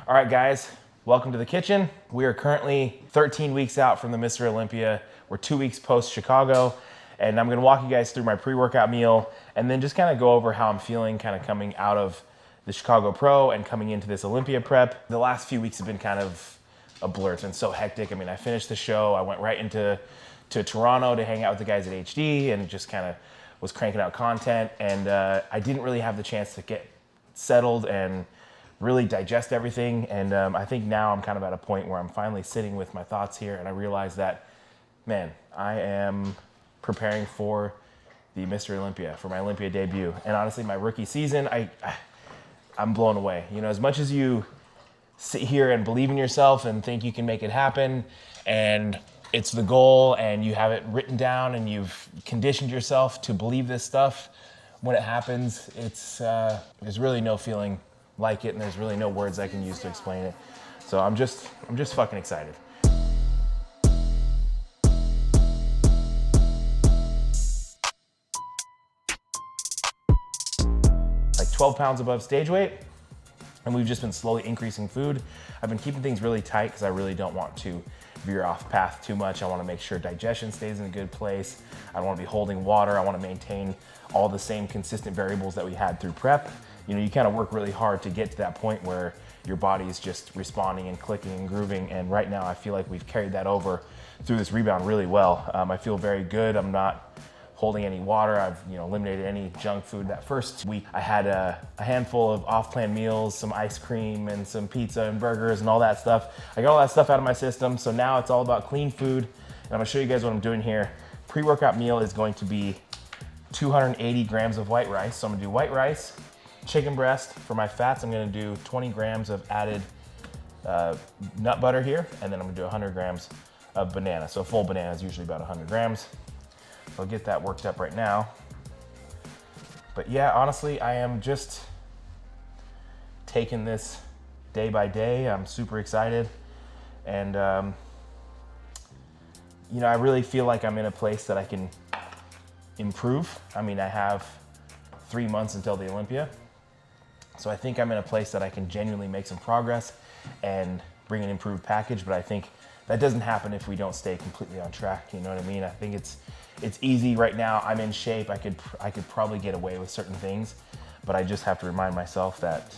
All right, guys, welcome to the kitchen. We are currently 13 weeks out from the Mr. Olympia. We're 2 weeks post Chicago, and I'm gonna walk you guys through my pre-workout meal and then just kind of go over how I'm feeling kind of coming out of the Chicago Pro and coming into this Olympia prep. The last few weeks have been kind of a blur. It's been so hectic. I mean, I finished the show. I went right into Toronto to hang out with the guys at HD and just kind of was cranking out content. And I didn't really have the chance to get settled and really digest everything. And I think now I'm kind of at a point where I'm finally sitting with my thoughts here and I realize that, man, I am preparing for the Mr. Olympia, for my Olympia debut. And honestly, my rookie season, I'm blown away. You know, as much as you sit here and believe in yourself and think you can make it happen and it's the goal and you have it written down and you've conditioned yourself to believe this stuff, when it happens, there's really no feeling like it and there's really no words I can use to explain it. So I'm just fucking excited. Like 12 pounds above stage weight, and we've just been slowly increasing food. I've been keeping things really tight because I really don't want to veer off path too much. I want to make sure digestion stays in a good place. I don't want to be holding water. I want to maintain all the same consistent variables that we had through prep. You know, you kind of work really hard to get to that point where your body is just responding and clicking and grooving. And right now I feel like we've carried that over through this rebound really well. I feel very good. I'm not holding any water. I've eliminated any junk food. That first week I had a handful of off-plan meals, some ice cream and some pizza and burgers and all that stuff. I got all that stuff out of my system. So now it's all about clean food. And I'm gonna show you guys what I'm doing here. Pre-workout meal is going to be 280 grams of white rice. So I'm gonna do white rice, chicken breast. For my fats, I'm gonna do 20 grams of added nut butter here. And then I'm gonna do 100 grams of banana. So a full banana is usually about 100 grams. I'll get that worked up right now. But yeah, honestly, I am just taking this day by day. I'm super excited. And, I really feel like I'm in a place that I can improve. I mean, I have 3 months until the Olympia. So I think I'm in a place that I can genuinely make some progress and bring an improved package. But I think that doesn't happen if we don't stay completely on track. You know what I mean? I think it's easy right now. I'm in shape. I could probably get away with certain things, but I just have to remind myself that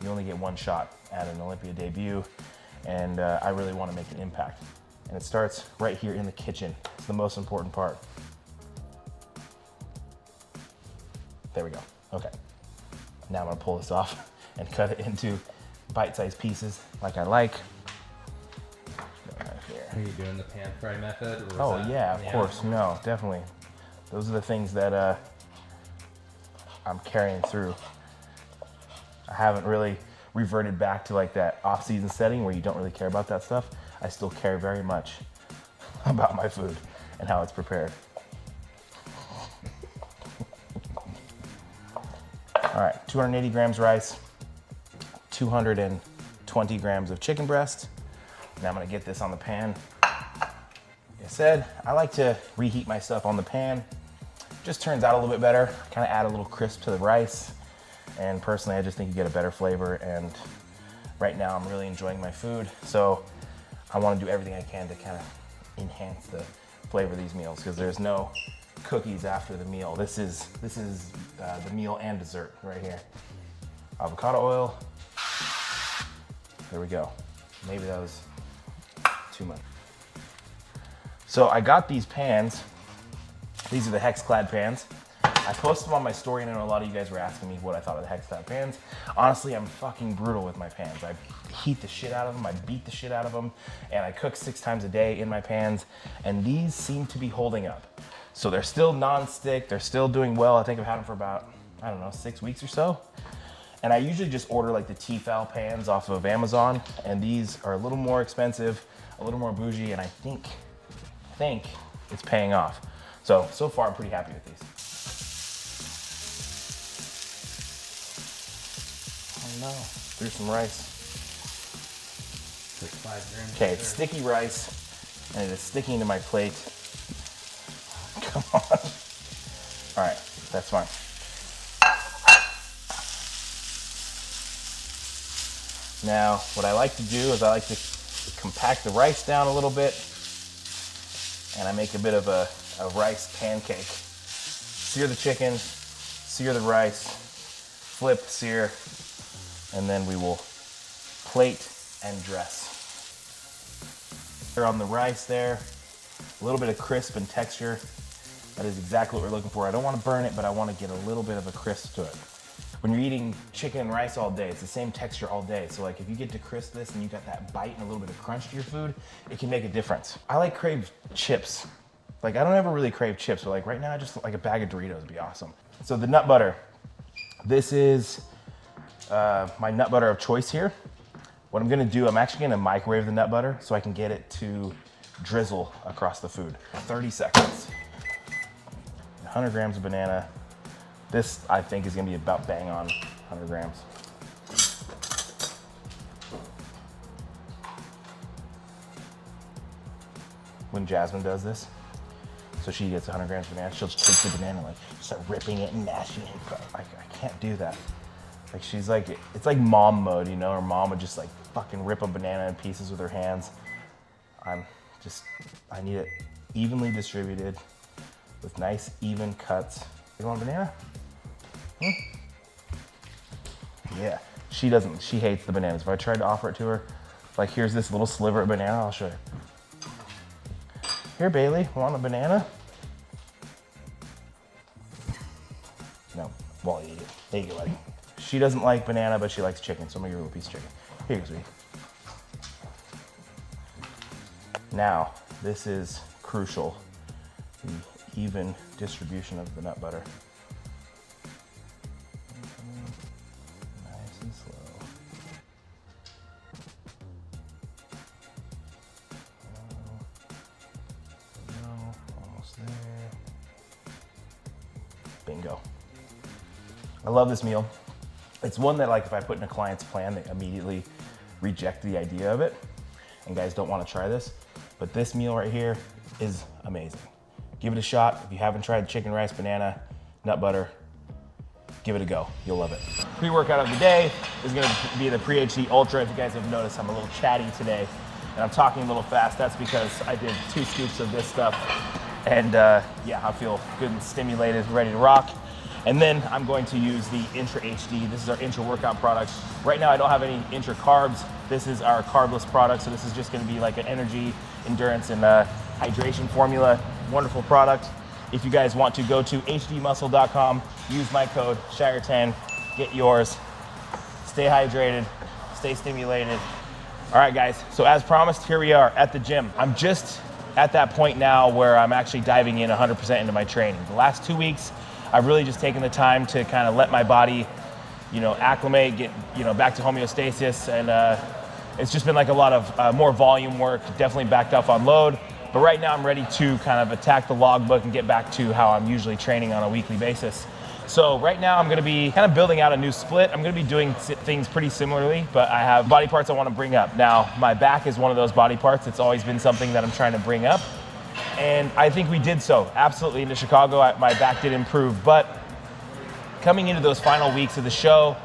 you only get one shot at an Olympia debut, and I really want to make an impact. And it starts right here in the kitchen. It's the most important part. There we go. Okay. Now I'm gonna pull this off and cut it into bite-sized pieces like I like. Are you doing the pan fry method? Or oh yeah, of course. No, definitely. Those are the things that I'm carrying through. I haven't really reverted back to like that off-season setting where you don't really care about that stuff. I still care very much about my food and how it's prepared. All right, 280 grams rice, 220 grams of chicken breast. Now I'm gonna get this on the pan. Like I said, I like to reheat my stuff on the pan. Just turns out a little bit better. Kind of add a little crisp to the rice. And personally, I just think you get a better flavor. And right now I'm really enjoying my food. So I wanna do everything I can to kind of enhance the flavor of these meals because there's no cookies after the meal. This is the meal and dessert right here. Avocado oil. There we go. Maybe that was too much. So I got these pans. These are the HexClad pans. I posted them on my story and I know a lot of you guys were asking me what I thought of the HexClad pans. Honestly, I'm fucking brutal with my pans. I heat the shit out of them, I beat the shit out of them, and I cook 6 times a day in my pans, and these seem to be holding up. So they're still non-stick, they're still doing well. I think I've had them for about, 6 weeks or so. And I usually just order like the Tefal pans off of Amazon, and these are a little more expensive, a little more bougie, and I think it's paying off. So far I'm pretty happy with these. Oh no, threw some rice. Like 5 grams. Okay, it's sticky rice, and it is sticking to my plate. Come on. All right, that's fine. Now, what I like to do is I like to compact the rice down a little bit, and I make a bit of a rice pancake. Sear the chicken, sear the rice, flip, sear, and then we will plate and dress. On the rice there, a little bit of crisp and texture. That is exactly what we're looking for. I don't want to burn it, but I want to get a little bit of a crisp to it. When you're eating chicken and rice all day, it's the same texture all day. So like if you get to crisp this and you got that bite and a little bit of crunch to your food, it can make a difference. I crave chips. Like I don't ever really crave chips, but like right now, I just like a bag of Doritos would be awesome. So the nut butter. This is my nut butter of choice here. What I'm gonna do, I'm actually gonna microwave the nut butter so I can get it to drizzle across the food. 30 seconds. 100 grams of banana. This, I think, is gonna be about bang on 100 grams. When Jasmine does this, so she gets 100 grams of banana, she'll just take the banana, like, start ripping it and mashing it. I can't do that. Like, she's like, it's like mom mode, you know? Her mom would just like fucking rip a banana in pieces with her hands. I need it evenly distributed with nice, even cuts. You want a banana? Yeah, she hates the bananas. If I tried to offer it to her, like here's this little sliver of banana, I'll show you. Here, Bailey, want a banana? No, well, eat it. There you go, buddy. She doesn't like banana, but she likes chicken, so I'm gonna give her a little piece of chicken. Here you go, sweetie. Now, this is crucial, the even distribution of the nut butter. Nice and slow. Almost there. Bingo. I love this meal. It's one that, like, if I put in a client's plan, they immediately reject the idea of it. And guys don't want to try this, but this meal right here is amazing. Give it a shot. If you haven't tried chicken, rice, banana, nut butter, give it a go. You'll love it. Pre-workout of the day is gonna be the Pre-HD Ultra. If you guys have noticed, I'm a little chatty today and I'm talking a little fast. That's because I did 2 scoops of this stuff. And yeah, I feel good and stimulated, ready to rock. And then I'm going to use the Intra HD. This is our intra workout product. Right now I don't have any intra carbs. This is our carbless product. So this is just gonna be like an energy, endurance, and hydration formula. Wonderful product. If you guys want to go to hdmuscle.com, use my code Shier10, get yours. Stay hydrated, stay stimulated. All right guys, so as promised, here we are at the gym. I'm just at that point now where I'm actually diving in 100% into my training. The last 2 weeks, I've really just taken the time to kind of let my body, you know, acclimate, get, you know, back to homeostasis, and it's just been like a lot of more volume work, definitely backed up on load. But right now I'm ready to kind of attack the logbook and get back to how I'm usually training on a weekly basis. So right now I'm gonna be kind of building out a new split. I'm gonna be doing things pretty similarly, but I have body parts I wanna bring up. Now, my back is one of those body parts. It's always been something that I'm trying to bring up. And I think we did so, absolutely. Into Chicago, my back did improve. But coming into those final weeks of the show,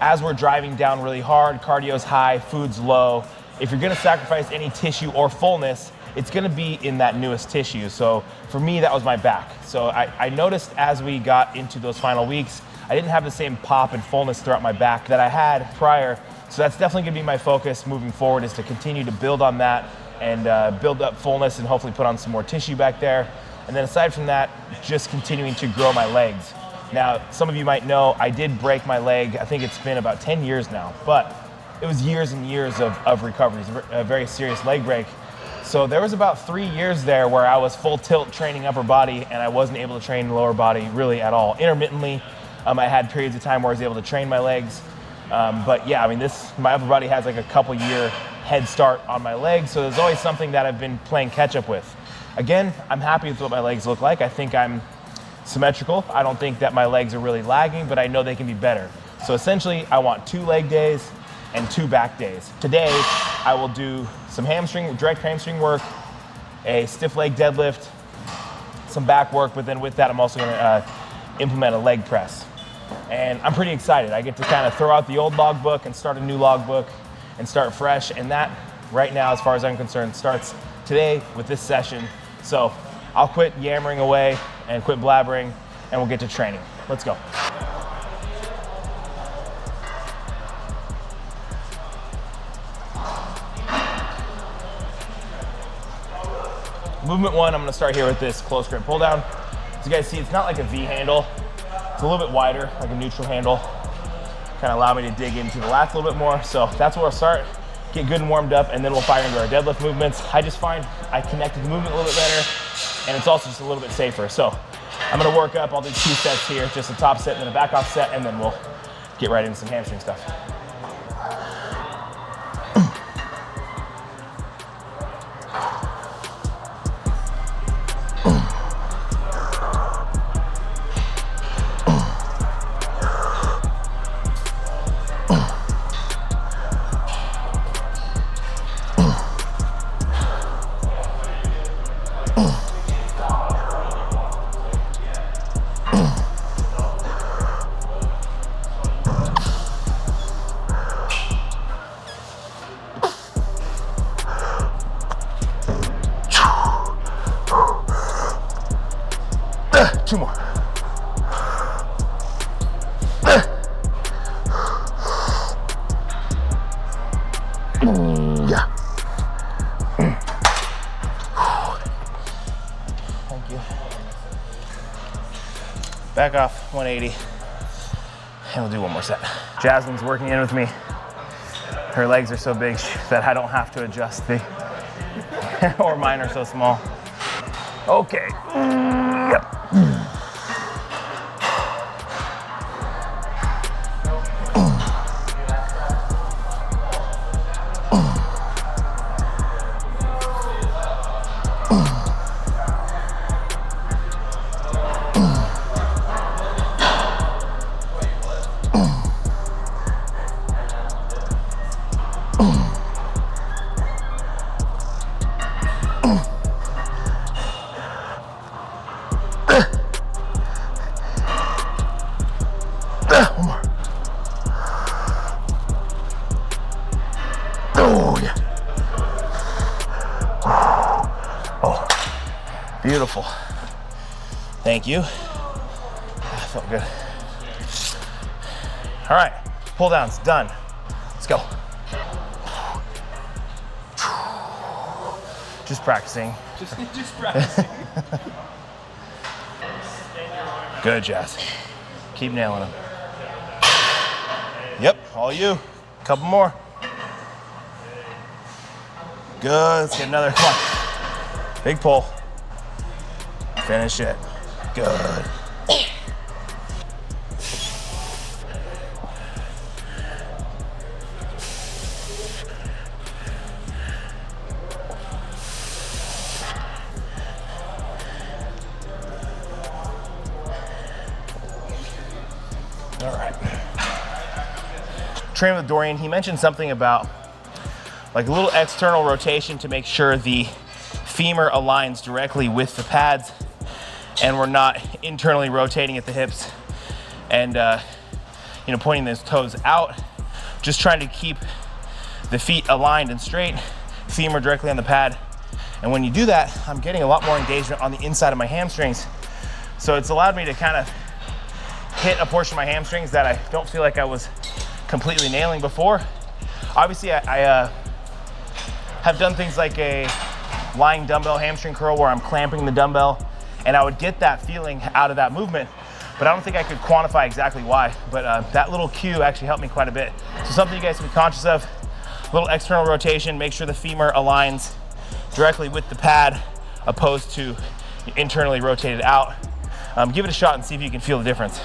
as we're driving down really hard, cardio's high, food's low, if you're gonna sacrifice any tissue or fullness, it's gonna be in that newest tissue. So for me, that was my back. So I noticed as we got into those final weeks, I didn't have the same pop and fullness throughout my back that I had prior. So that's definitely gonna be my focus moving forward, is to continue to build on that and build up fullness and hopefully put on some more tissue back there. And then aside from that, just continuing to grow my legs. Now, some of you might know I did break my leg. I think it's been about 10 years now, but it was years and years of recovery. It's a very serious leg break. So there was about 3 years there where I was full tilt training upper body and I wasn't able to train lower body really at all. Intermittently, I had periods of time where I was able to train my legs. But yeah, I mean, my upper body has like a couple year head start on my legs. So there's always something that I've been playing catch up with. Again, I'm happy with what my legs look like. I think I'm symmetrical. I don't think that my legs are really lagging, but I know they can be better. So essentially, I want 2 leg days and 2 back days. Today, I will do some direct hamstring work, a stiff leg deadlift, some back work, but then with that, I'm also gonna implement a leg press. And I'm pretty excited. I get to kind of throw out the old logbook and start a new logbook. and start fresh. And that, right now, as far as I'm concerned, starts today with this session. So I'll quit yammering away and quit blabbering, and we'll get to training. Let's go. Movement one, I'm gonna start here with this close grip pull down. As you guys see, it's not like a V handle. It's a little bit wider, like a neutral handle. Kind of allow me to dig into the lats a little bit more. So that's where I'll start, get good and warmed up, and then we'll fire into our deadlift movements. I just find I connected the movement a little bit better, and it's also just a little bit safer. So I'm gonna work up, I'll do 2 sets here, just a top set and then a back off set, and then we'll get right into some hamstring stuff. Two more. Yeah. Thank you. Back off, 180. And we'll do one more set. Jasmine's working in with me. Her legs are so big that I don't have to adjust the, or mine are so small. Okay. Yep. One more. Oh, yeah. Oh, beautiful. Thank you. That felt good. All right, pull downs, done. Let's go. Just practicing. Just practicing. Good, Jess. Keep nailing them. Yep, all you. Couple more. Good, let's get another, come on. Big pull. Finish it. Good. All right. Training with Dorian, he mentioned something about like a little external rotation to make sure the femur aligns directly with the pads and we're not internally rotating at the hips and pointing those toes out. Just trying to keep the feet aligned and straight, femur directly on the pad. And when you do that, I'm getting a lot more engagement on the inside of my hamstrings. So it's allowed me to kind of hit a portion of my hamstrings that I don't feel like I was completely nailing before. Obviously, I have done things like a lying dumbbell hamstring curl where I'm clamping the dumbbell, and I would get that feeling out of that movement, but I don't think I could quantify exactly why. But that little cue actually helped me quite a bit. So something you guys can be conscious of, a little external rotation, make sure the femur aligns directly with the pad opposed to internally rotated out. Give it a shot and see if you can feel the difference.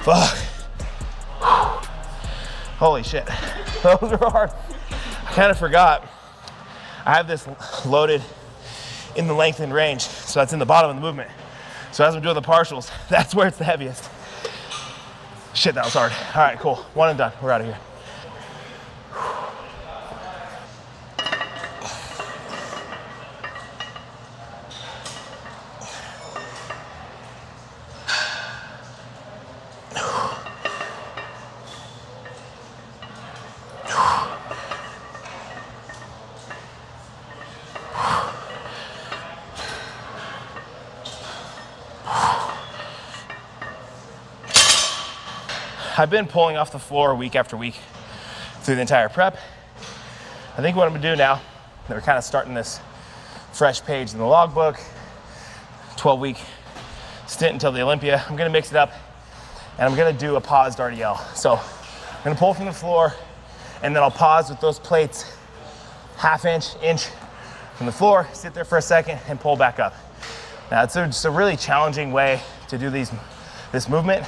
Fuck. Holy shit. Those are hard. I kind of forgot. I have this loaded in the length and range, so that's in the bottom of the movement. So as I'm doing the partials, that's where it's the heaviest. Shit, that was hard. All right, cool. One and done. We're out of here. I've been pulling off the floor week after week through the entire prep. I think what I'm gonna do now, that we're kind of starting this fresh page in the logbook, 12-week stint until the Olympia, I'm gonna mix it up and I'm gonna do a paused RDL. So I'm gonna pull from the floor and then I'll pause with those plates, half inch from the floor, sit there for a second and pull back up. Now it's just a really challenging way to do this movement.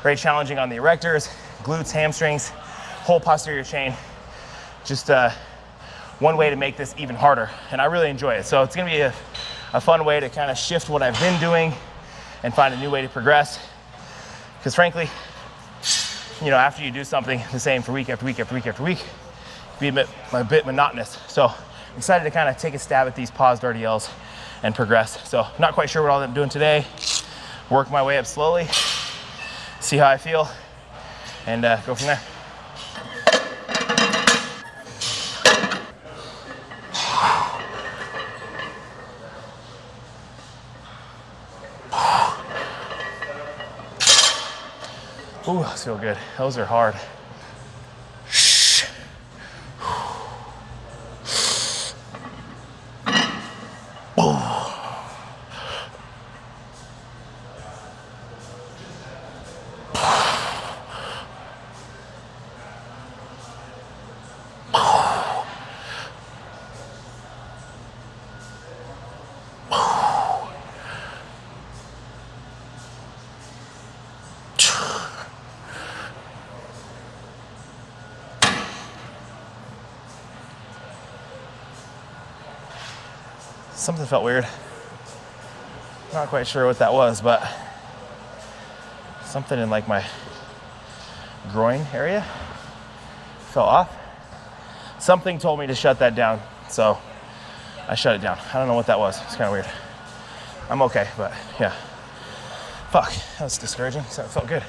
Very challenging on the erectors, glutes, hamstrings, whole posterior chain. Just one way to make this even harder, and I really enjoy it. So it's gonna be a fun way to kind of shift what I've been doing and find a new way to progress. Because frankly, you know, after you do something the same for week after week after week after week, it can be a bit monotonous. So I'm excited to kind of take a stab at these paused RDLs and progress. So not quite sure what all I'm doing today. Work my way up slowly, see how I feel, and go from there. Ooh, those feel good. Those are hard. Something felt weird. Not quite sure what that was, but something in like my groin area fell off. Something told me to shut that down, so I shut it down. I don't know what that was. It's kind of weird. I'm okay, but yeah. Fuck, that was discouraging, so it felt good.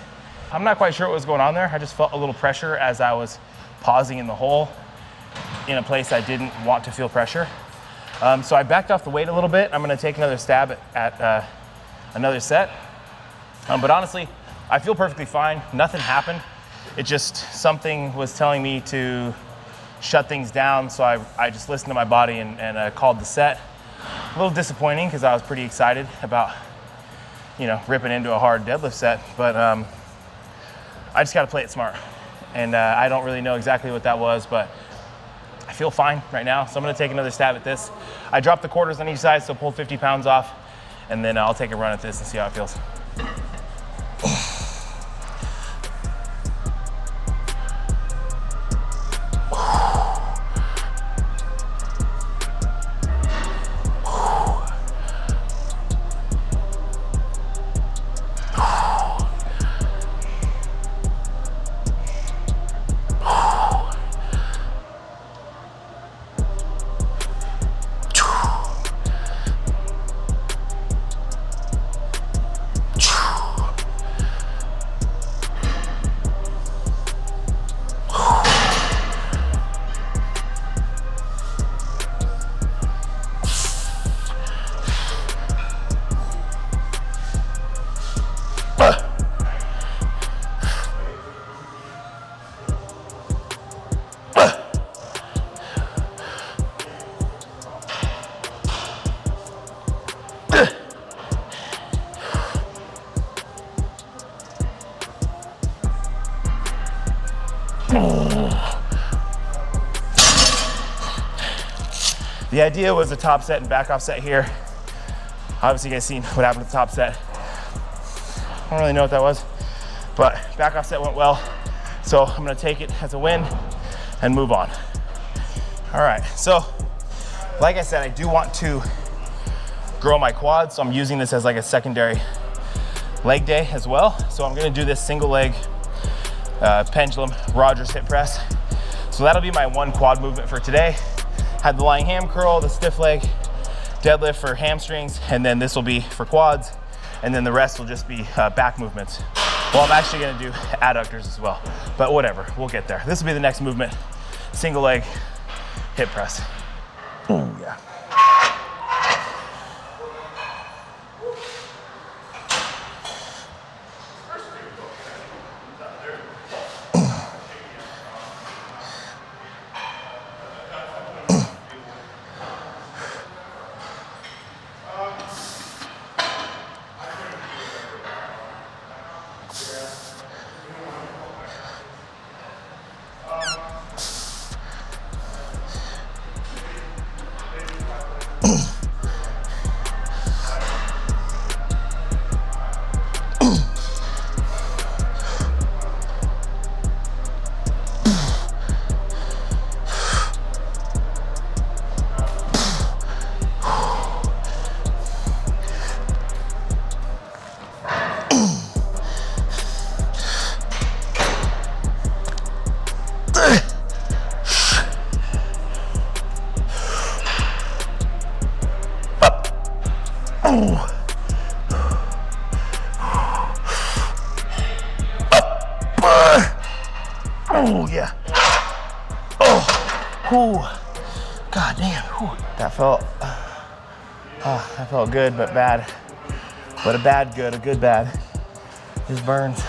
I'm not quite sure what was going on there. I just felt a little pressure as I was pausing in the hole in a place I didn't want to feel pressure. So I backed off the weight a little bit. I'm gonna take another stab at another set. But honestly, I feel perfectly fine. Nothing happened. It just, something was telling me to shut things down. So I just listened to my body and called the set. A little disappointing because I was pretty excited about, you know, ripping into a hard deadlift set. But I just gotta play it smart. And I don't really know exactly what that was, but I feel fine right now, so I'm gonna take another stab at this. I dropped the quarters on each side, so pull 50 pounds off, and then I'll take a run at this and see how it feels. The idea was a top set and back off set here. Obviously you guys seen what happened to the top set. I don't really know what that was. But back offset went well, so I'm gonna take it as a win and move on. All right, so like I said, I do want to grow my quads, so I'm using this as like a secondary leg day as well. So I'm gonna do this single leg pendulum Rogers hip press. So that'll be my one quad movement for today. Had the lying ham curl, the stiff leg deadlift for hamstrings, and then this will be for quads, and then the rest will just be back movements. Well, I'm actually gonna do adductors as well, but whatever, we'll get there. This will be the next movement, single leg hip press. Oh yeah. Oh yeah. Oh, ooh. God damn. Ooh. That felt good, but bad. But a bad good, a good bad. This burns.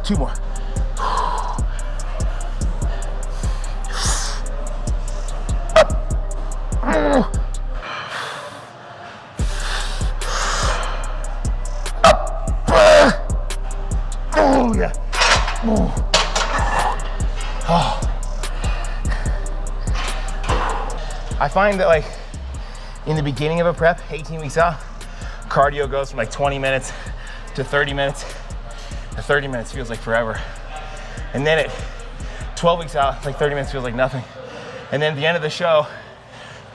Two more. Oh yeah. Oh. I find that like in the beginning of a prep, 18 weeks out, cardio goes from like 20 minutes to 30 minutes. 30 minutes feels like forever. And then at 12 weeks out, like 30 minutes feels like nothing. And then at the end of the show,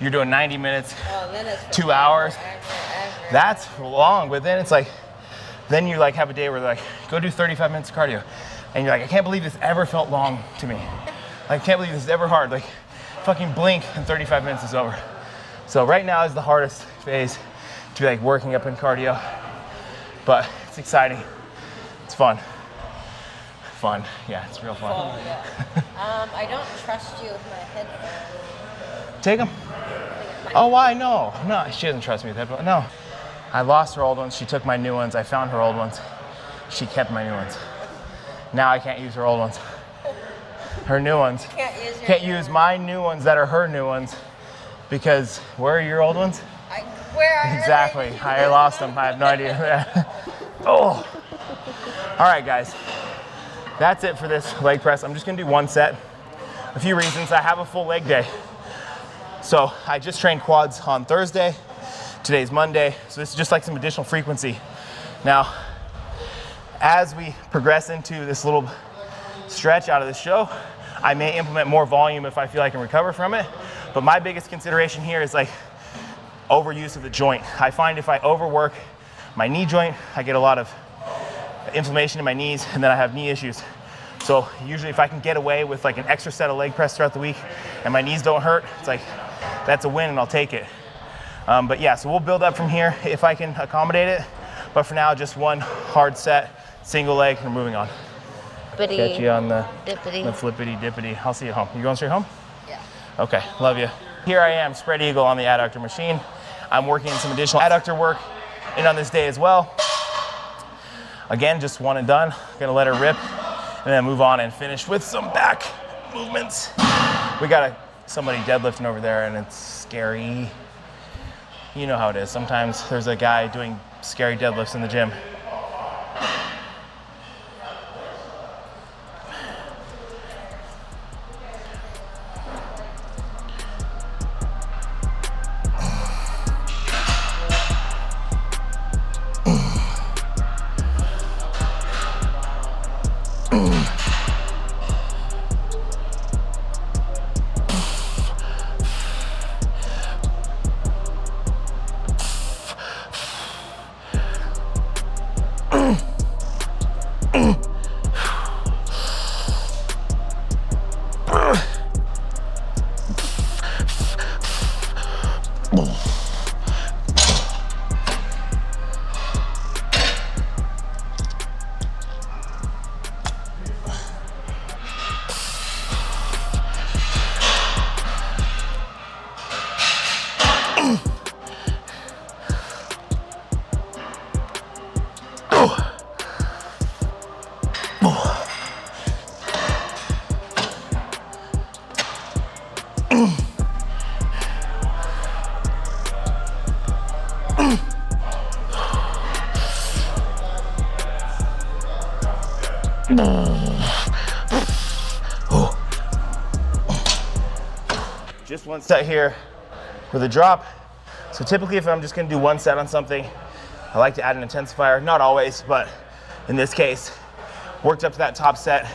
you're doing 90 minutes, 2 hours. That's long, but then it's like, then you like have a day where they're like, go do 35 minutes of cardio. And you're like, I can't believe this ever felt long to me. I can't believe this is ever hard. Like fucking blink and 35 minutes is over. So right now is the hardest phase to be like working up in cardio, but it's exciting. It's fun. Fun. Yeah, it's real fun. Cool, yeah. I don't trust you with my headphones. Take them. Oh, why? No. No, she doesn't trust me with headphones. No. I lost her old ones. She took my new ones. I found her old ones. She kept my new ones. Now I can't use her old ones. Her new ones. Can't use my new ones that are her new ones because where are your old ones? Where are Exactly. I lost them. I have no idea. Oh. All right, guys. That's it for this leg press. I'm just gonna do one set. A few reasons. I have a full leg day. So I just trained quads on Thursday. Today's Monday. So this is just like some additional frequency. Now, as we progress into this little stretch out of the show, I may implement more volume if I feel I can recover from it. But my biggest consideration here is like overuse of the joint. I find if I overwork my knee joint, I get a lot of inflammation in my knees, and then I have knee issues. So usually if I can get away with like an extra set of leg press throughout the week and my knees don't hurt, it's like, that's a win and I'll take it. But yeah, so we'll build up from here if I can accommodate it. But for now, just one hard set, single leg, and we're moving on. Catch you on the flippity dippity. I'll see you at home. You going straight home? Yeah. Okay, love you. Here I am, spread eagle on the adductor machine. I'm working some additional adductor work in on this day as well. Again, just one and done. Gonna let her rip and then move on and finish with some back movements. We got a somebody deadlifting over there and it's scary. You know how it is. Sometimes there's a guy doing scary deadlifts in the gym. Just one set here with a drop. So typically if I'm just gonna do one set on something, I like to add an intensifier, not always, but in this case, worked up to that top set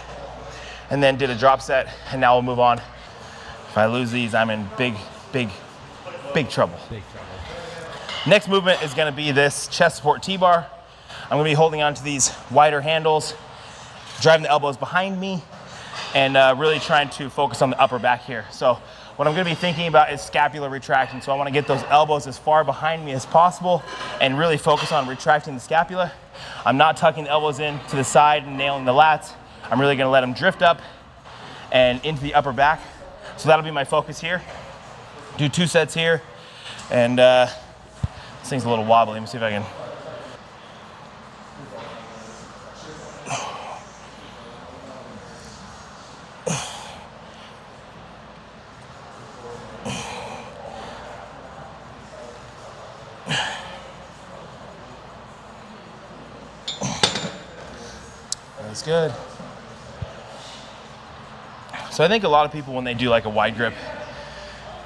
and then did a drop set, and now we'll move on. If I lose these, I'm in big trouble. Next movement is gonna be this chest support T-bar. I'm gonna be holding on to these wider handles, driving the elbows behind me, and really trying to focus on the upper back here. So what I'm gonna be thinking about is scapular retraction. So I wanna get those elbows as far behind me as possible and really focus on retracting the scapula. I'm not tucking the elbows in to the side and nailing the lats. I'm really gonna let them drift up and into the upper back. So that'll be my focus here. Do 2 sets here. And this thing's a little wobbly. Let me see if I can. That's good. So I think a lot of people, when they do like a wide grip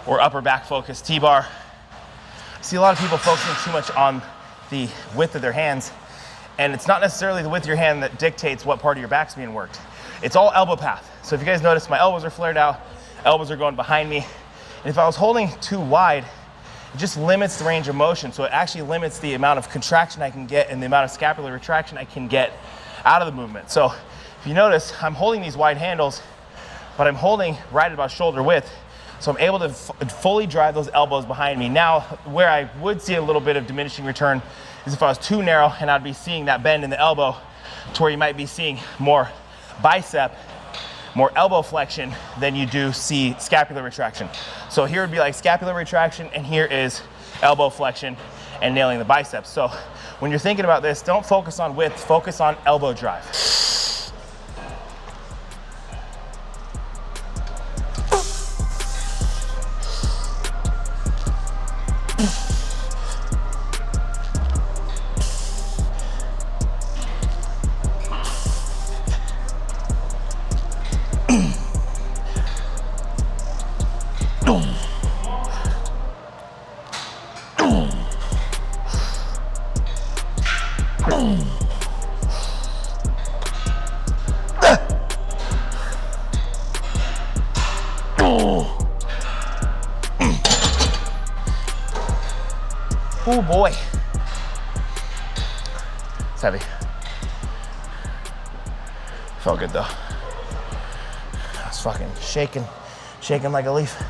or upper back focus T-bar, I see a lot of people focusing too much on the width of their hands, and it's not necessarily the width of your hand that dictates what part of your back's being worked. It's all elbow path. So if you guys notice, my elbows are flared out, elbows are going behind me, and if I was holding too wide, it just limits the range of motion. So it actually limits the amount of contraction I can get and the amount of scapular retraction I can get out of the movement. So if you notice, I'm holding these wide handles, but I'm holding right at about shoulder width. So I'm able to fully drive those elbows behind me. Now, where I would see a little bit of diminishing return is if I was too narrow, and I'd be seeing that bend in the elbow to where you might be seeing more bicep, more elbow flexion than you do see scapular retraction. So here would be like scapular retraction, and here is elbow flexion and nailing the biceps. So when you're thinking about this, don't focus on width, focus on elbow drive. Oh boy. It's heavy. Felt good though. I was fucking shaking like a leaf.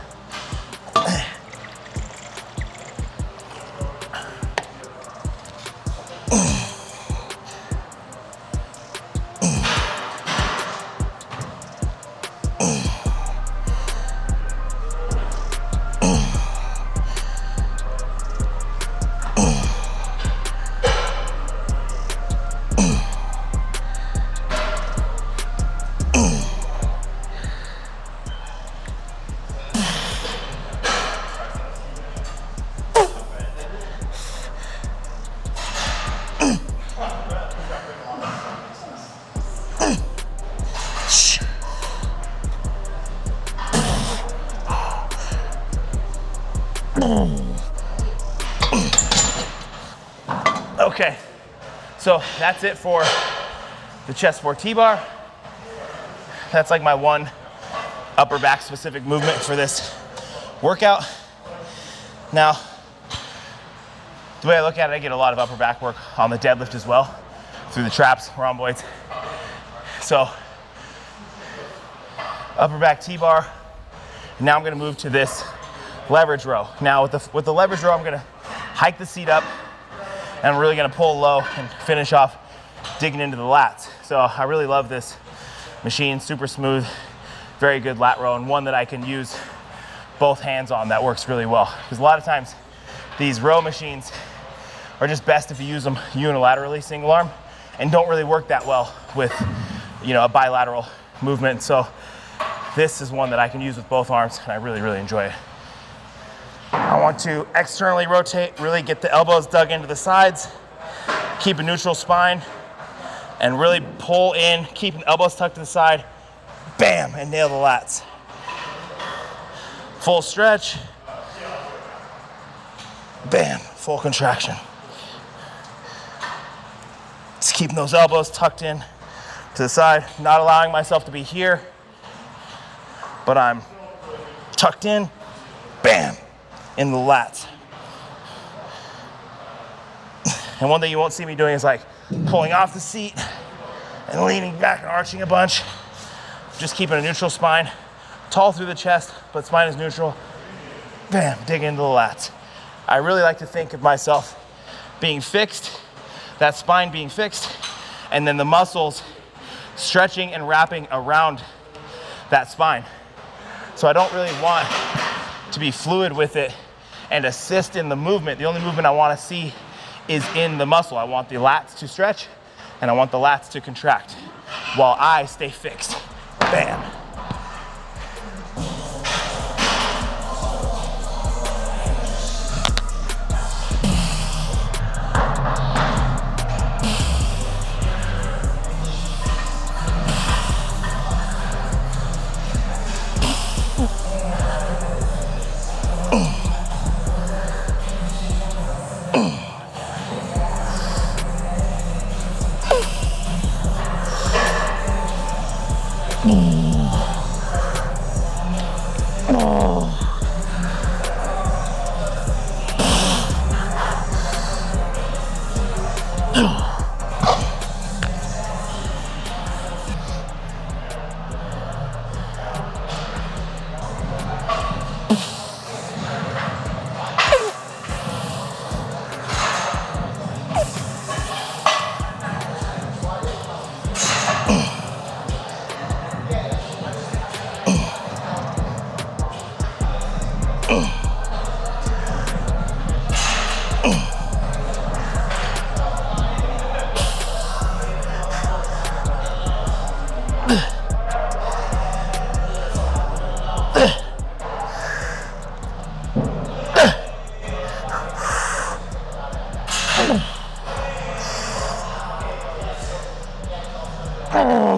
Okay, so that's it for the chest 4 T-bar. That's like my one upper back specific movement for this workout. Now, the way I look at it, I get a lot of upper back work on the deadlift as well, through the traps, rhomboids. So, upper back T-bar. Now I'm gonna move to this leverage row. Now with the leverage row, I'm gonna hike the seat up, and I'm really gonna pull low and finish off digging into the lats. So I really love this machine, super smooth, very good lat row, and one that I can use both hands on. That works really well. Because a lot of times these row machines are just best if you use them unilaterally, single arm, and don't really work that well with, you know, a bilateral movement. So this is one that I can use with both arms, and I really, really enjoy it. I want to externally rotate, really get the elbows dug into the sides, keep a neutral spine, and really pull in, keeping elbows tucked to the side, bam, and nail the lats. Full stretch, bam, full contraction. Just keeping those elbows tucked in to the side, not allowing myself to be here, but I'm tucked in, bam, in the lats. And one thing you won't see me doing is like pulling off the seat and leaning back and arching a bunch. Just keeping a neutral spine, tall through the chest, but spine is neutral. Bam, dig into the lats. I really like to think of myself being fixed, that spine being fixed, and then the muscles stretching and wrapping around that spine. So I don't really want to be fluid with it and assist in the movement. The only movement I want to see is in the muscle. I want the lats to stretch and I want the lats to contract while I stay fixed. Bam.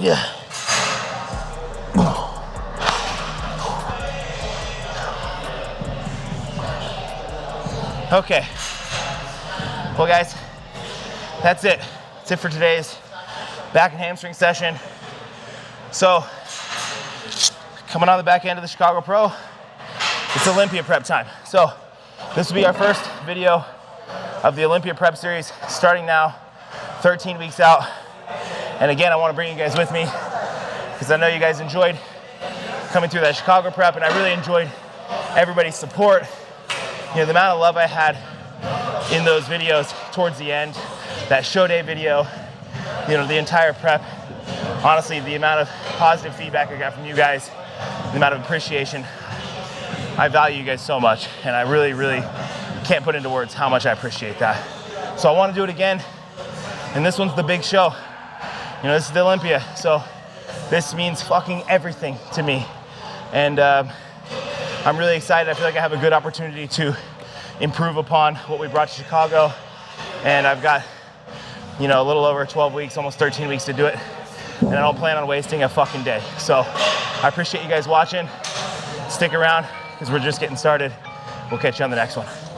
Yeah. Okay. Well, guys, that's it. That's it for today's back and hamstring session. So, coming on the back end of the Chicago Pro, it's Olympia prep time. So, this will be our first video of the Olympia prep series starting now, 13 weeks out. And again, I want to bring you guys with me because I know you guys enjoyed coming through that Chicago prep, and I really enjoyed everybody's support. You know, the amount of love I had in those videos towards the end, that show day video, you know, the entire prep. Honestly, the amount of positive feedback I got from you guys, the amount of appreciation, I value you guys so much, and I really, really can't put into words how much I appreciate that. So I want to do it again, and this one's the big show. You know, this is the Olympia, so this means fucking everything to me. And I'm really excited. I feel like I have a good opportunity to improve upon what we brought to Chicago. And I've got, you know, a little over 12 weeks, almost 13 weeks to do it. And I don't plan on wasting a fucking day. So I appreciate you guys watching. Stick around, because we're just getting started. We'll catch you on the next one.